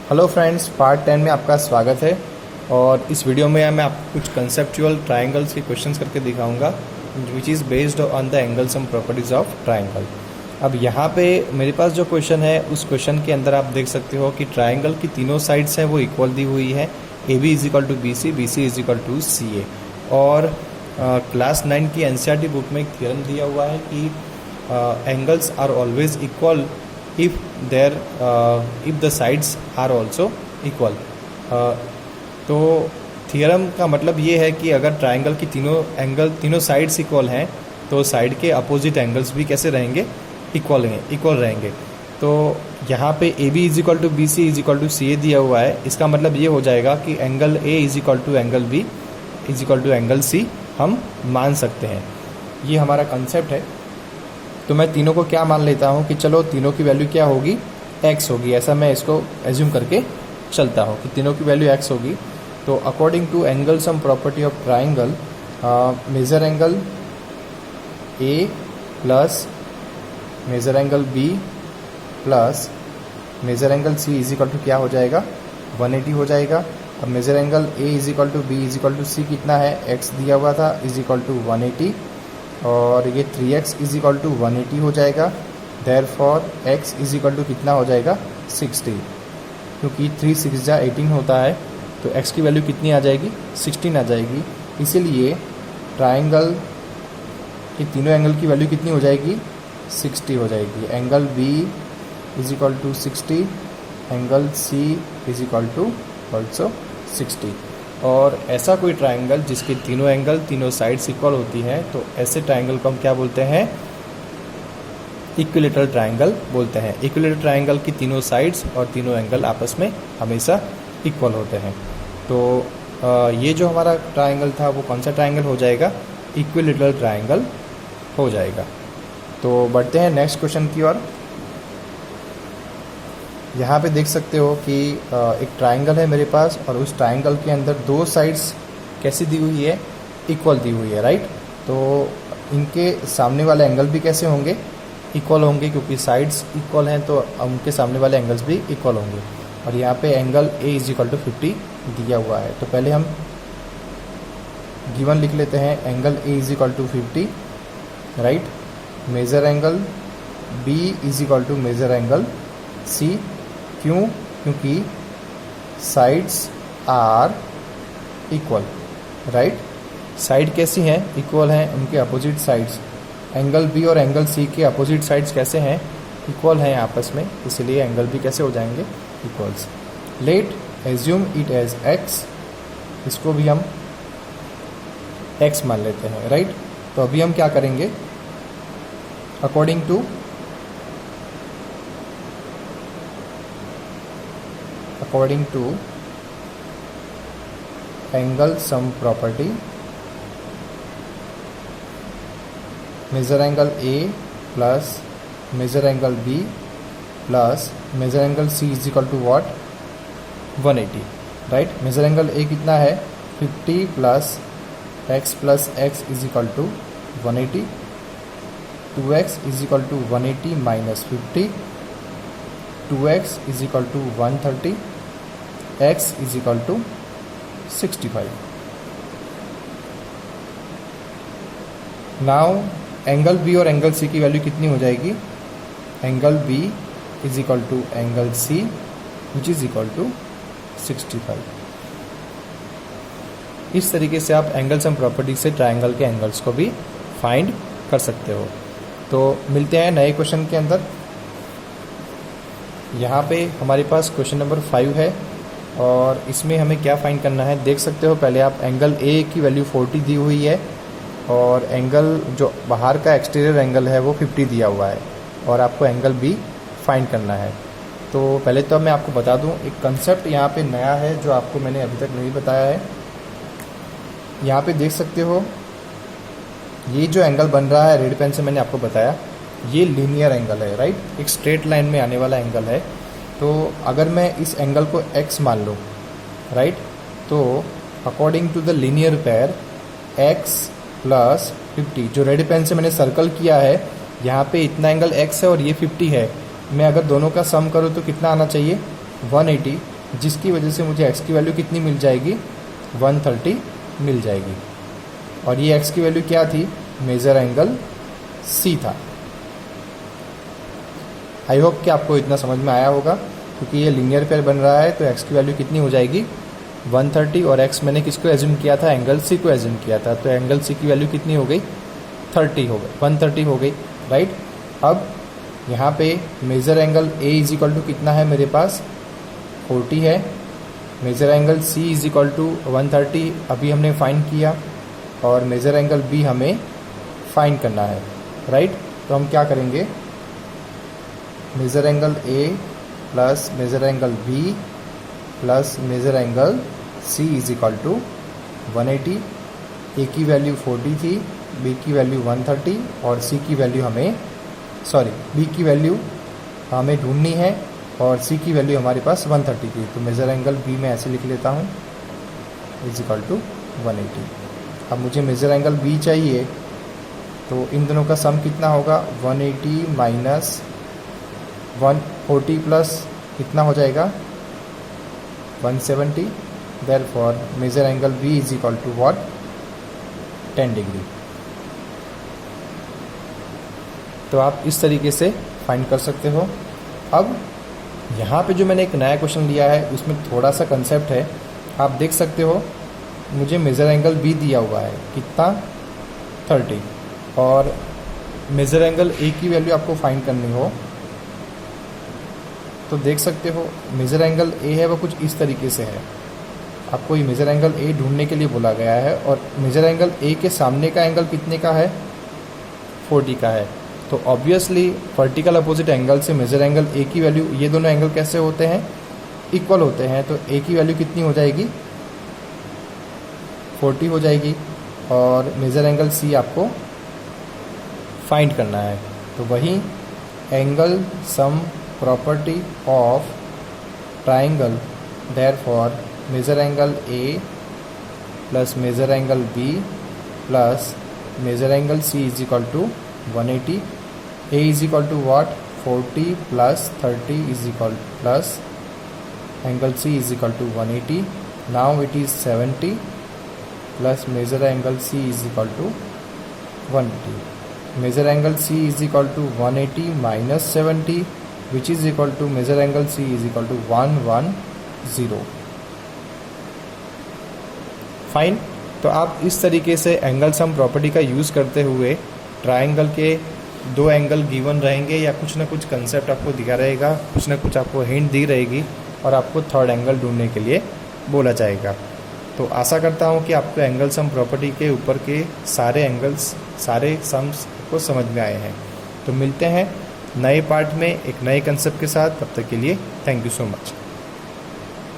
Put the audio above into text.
Hello friends, part 10 में आपका स्वागत है। और इस वीडियो में मैं आपको कुछ कंसेप्चुअल ट्रायंगल्स के क्वेश्चंस करके दिखाऊंगा which is based on the angle sum properties of triangle. अब यहाँ पे मेरे पास जो क्वेश्चन है उस क्वेश्चन के अंदर आप देख सकते हो कि ट्रायंगल की तीनों साइड्स हैं वो इक्वल दी हुई है। A B is equal to B C, B C is equal to C A. और क्लास 9 की एनसीईआरटी बुक में एक थ्योरम दिया हुआ है कि angles are always equal if the sides are also equal। तो थियरम का मतलब ये है कि अगर ट्रायंगल की तीनों साइड्स इक्वल हैं तो साइड के अपोजिट एंगल्स भी कैसे रहेंगे, इक्वल रहेंगे। तो यहाँ पे A B is equal to B C is equal to C A दिया हुआ है। इसका मतलब ये हो जाएगा कि angle A is equal to angle B is equal to angle C हम मान सकते हैं। ये हमारा कंसेप्ट है। तो मैं तीनों को क्या मान लेता हूँ कि चलो तीनों की वैल्यू क्या होगी, x होगी। ऐसा मैं इसको एज्यूम करके चलता हूँ कि तीनों की वैल्यू x होगी। तो according to angle sum property of triangle, major angle a plus major angle b plus major angle c is equal to क्या हो जाएगा, 180 हो जाएगा। अब major angle a is equal to b is equal to c कितना है, x दिया हुआ था, इज इक्वल टू 180। और ये 3x इज इक्वल टू 180 हो जाएगा। Therefore x is equal to कितना हो जाएगा, 60। क्योंकि 3 6 जा 18 होता है तो x की वैल्यू कितनी आ जाएगी, 16 आ जाएगी। इसीलिए ट्रायंगल की तीनों एंगल की वैल्यू कितनी हो जाएगी, 60 हो जाएगी। Angle b is equal to 60, angle c is equal to also 60। और ऐसा कोई ट्रायंगल जिसके तीनों साइड्स इक्वल होती हैं तो ऐसे ट्रायंगल को हम क्या बोलते हैं, इक्विलेटरल ट्रायंगल बोलते हैं। इक्विलेटरल ट्रायंगल की तीनों साइड्स और तीनों एंगल आपस में हमेशा इक्वल होते हैं। तो ये जो हमारा ट्रायंगल था वो कौन सा ट्रायंगल हो जाएगा, इक्विलेटरल ट्रायंगल हो जाएगा। तो बढ़ते हैं नेक्स्ट क्वेश्चन की ओर। यहाँ पे देख सकते हो कि एक ट्रायंगल है मेरे पास और उस ट्रायंगल के अंदर दो साइड्स कैसी दी हुई है, इक्वल दी हुई है, राइट। तो इनके सामने वाले एंगल भी कैसे होंगे, इक्वल होंगे, क्योंकि साइड्स इक्वल हैं तो उनके सामने वाले एंगल्स भी इक्वल होंगे। और यहाँ पे angle A is equal to 50 दिया हुआ है। तो पहले हम गिवन लिख लेते हैं, angle A is equal to 50, right. Major angle B is equal to major angle C. क्यों, क्योंकि sides are equal, right. Side कैसी हैं, इक्वल हैं, उनके अपोजिट साइड्स। एंगल बी और एंगल सी के अपोजिट साइड्स कैसे हैं, इक्वल हैं आपस में, इसलिए एंगल भी कैसे हो जाएंगे, equals. Let assume it as x, इसको भी हम x मान लेते हैं, राइट। तो अभी हम क्या करेंगे, according to angle sum property, major angle A plus major angle B plus major angle C is equal to what, 180, right. Major angle A कितना है, 50 प्लस x is equal to 180। 2x is equal to 180 minus 50, 2x is equal to 130, x is equal to 65। Now angle B और angle C की value कितनी हो जाएगी, angle B is equal to angle C which is equal to 65। इस तरीके से आप angle sum property से ट्रायंगल के एंगल्स को भी फाइंड कर सकते हो। तो मिलते हैं नए क्वेश्चन के अंदर। यहाँ पे हमारे पास क्वेश्चन नंबर 5 है और इसमें हमें क्या फाइंड करना है, देख सकते हो। पहले आप एंगल ए की वैल्यू 40 दी हुई है और एंगल जो बाहर का एक्सटीरियर एंगल है वो 50 दिया हुआ है और आपको एंगल बी फाइंड करना है। तो पहले तो मैं आपको बता दूं, एक कंसेप्ट यहाँ पे नया है जो आपको मैंने अभी तक नहीं बताया है। यहाँ पे देख सकते हो ये जो एंगल बन रहा है रेड पेन से मैंने आपको बताया, ये लीनियर एंगल है, राइट। एक स्ट्रेट लाइन में आने वाला एंगल है। तो अगर मैं इस एंगल को x मान लूँ, राइट, तो according to the linear pair x plus 50, जो रेड पेन से मैंने सर्कल किया है, यहाँ पे इतना एंगल x है और ये 50 है। मैं अगर दोनों का सम करूँ तो कितना आना चाहिए, 180। जिसकी वजह से मुझे x की वैल्यू कितनी मिल जाएगी, 130 मिल जाएगी। और ये x की वैल्यू क्या थी, मेजर एंगल C था। आई होप कि आपको इतना समझ में आया होगा, क्योंकि ये लीनियर पेयर बन रहा है तो x की वैल्यू कितनी हो जाएगी, 130, और x मैंने किसको एज्यूम किया था, एंगल C को एज्यूम किया था, तो एंगल C की वैल्यू कितनी हो गई, 30 हो गई, 130 हो गई, राइट। अब यहाँ पे major angle A is equal to कितना है मेरे पास, 40 है। Major angle C is equal to 130 अभी हमने फाइंड किया, और मेजर एंगल B हमें फाइंड करना है, राइट। तो हम क्या करेंगे, major angle A plus major angle B plus major angle C is equal to 180। A की वैल्यू 40 थी, B की वैल्यू 130, और C की वैल्यू B की वैल्यू हमें ढूंढनी है, और C की वैल्यू हमारे पास 130 थी। तो मेजर एंगल B मैं ऐसे लिख लेता हूँ, इज इक्वल टू 180। अब मुझे मेजर एंगल B चाहिए, तो इन दोनों का सम कितना होगा, 180 माइनस 140 प्लस कितना हो जाएगा, 170। Therefore major angle B is equal to what, 10 degree. तो आप इस तरीके से फाइंड कर सकते हो। अब यहाँ पे जो मैंने एक नया क्वेश्चन लिया है उसमें थोड़ा सा कंसेप्ट है, आप देख सकते हो मुझे मेजर एंगल B दिया हुआ है कितना, 30, और मेजर एंगल A की वैल्यू आपको फाइंड करनी हो तो देख सकते हो मेजर एंगल A है वो कुछ इस तरीके से है। आपको ये मेजर एंगल A ढूंढने के लिए बोला गया है, और मेजर एंगल A के सामने का एंगल कितने का है, 40 का है। तो ऑब्वियसली वर्टिकल अपोजिट एंगल से मेजर एंगल A की वैल्यू, ये दोनों एंगल कैसे होते हैं, इक्वल होते हैं। तो A की वैल्यू कितनी हो जाएगी, 40 हो जाएगी, और मेजर एंगल C आपको फाइंड करना है। तो वही angle sum property of triangle, therefore major angle A plus major angle B plus major angle C is equal to 180। A is equal to what, 40 plus 30 is equal plus angle C is equal to 180। Now it is 70 plus major angle C is equal to 180। Major angle C is equal to 180 minus 70 which is equal to measure angle C is equal to 110। Fine. तो आप इस तरीके से angle sum property का use करते हुए triangle के दो एंगल गिवन रहेंगे या कुछ ना कुछ कंसेप्ट आपको दिखा रहेगा, कुछ ना कुछ आपको हिंट दी रहेगी और आपको थर्ड एंगल ढूंढने के लिए बोला जाएगा। तो आशा करता हूँ कि आपको एंगल सम प्रॉपर्टी के ऊपर के सारे एंगल्स, सारे सम्स को समझ में आए हैं। तो मिलते हैं नए पार्ट में एक नए कंसेप्ट के साथ, तब तक के लिए थैंक यू सो मच।